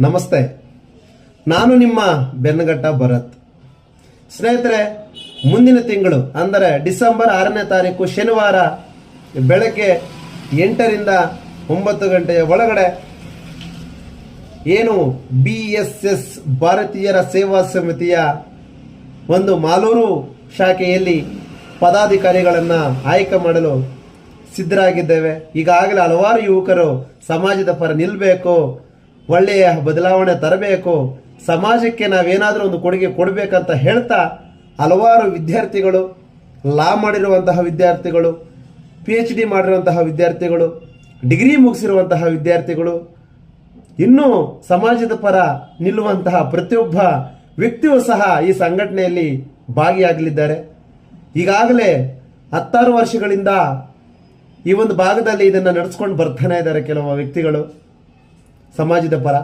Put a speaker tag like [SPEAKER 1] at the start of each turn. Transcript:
[SPEAKER 1] ನಮಸ್ತೆ, ನಾನು ನಿಮ್ಮ ಬೆನ್ನಗಟ್ಟ ಭರತ್. ಸ್ನೇಹಿತರೆ, ಮುಂದಿನ ತಿಂಗಳು ಅಂದರೆ ಡಿಸೆಂಬರ್ 6ನೇ ತಾರೀಕು ಶನಿವಾರ ಬೆಳಗ್ಗೆ 8ರಿಂದ 9 ಗಂಟೆಯ ಒಳಗಡೆ ಏನು BSS ಭಾರತೀಯರ ಸೇವಾ ಸಮಿತಿಯ ಒಂದು ಮಾಲೂರು ಶಾಖೆಯಲ್ಲಿ ಪದಾಧಿಕಾರಿಗಳನ್ನು ಆಯ್ಕೆ ಮಾಡಲು ಸಿದ್ಧರಾಗಿದ್ದೇವೆ. ಈಗಾಗಲೇ ಹಲವಾರು ಯುವಕರು ಸಮಾಜದ ಪರ ನಿಲ್ಲಬೇಕು, ಒಳ್ಳೆಯ ಬದಲಾವಣೆ ತರಬೇಕು, ಸಮಾಜಕ್ಕೆ ನಾವೇನಾದರೂ ಒಂದು ಕೊಡುಗೆ ಕೊಡಬೇಕಂತ ಹೇಳ್ತಾ ಹಲವಾರು ವಿದ್ಯಾರ್ಥಿಗಳು, ಲಾ ಮಾಡಿರುವಂತಹ ವಿದ್ಯಾರ್ಥಿಗಳು, PhD ಮಾಡಿರುವಂತಹ ವಿದ್ಯಾರ್ಥಿಗಳು, ಡಿಗ್ರಿ ಮುಗಿಸಿರುವಂತಹ ವಿದ್ಯಾರ್ಥಿಗಳು, ಇನ್ನೂ ಸಮಾಜದ ಪರ ನಿಲ್ಲುವಂತಹ ಪ್ರತಿಯೊಬ್ಬ ವ್ಯಕ್ತಿಯೂ ಸಹ ಈ ಸಂಘಟನೆಯಲ್ಲಿ ಭಾಗಿಯಾಗಲಿದ್ದಾರೆ. ಈಗಾಗಲೇ 16 ವರ್ಷಗಳಿಂದ ಈ ಒಂದು ಭಾಗದಲ್ಲಿ ಇದನ್ನು ನಡೆಸ್ಕೊಂಡು ಬರ್ತಾನೆ ಇದ್ದಾರೆ ಕೆಲವು ವ್ಯಕ್ತಿಗಳು ಸಮಾಜದ ಪರ.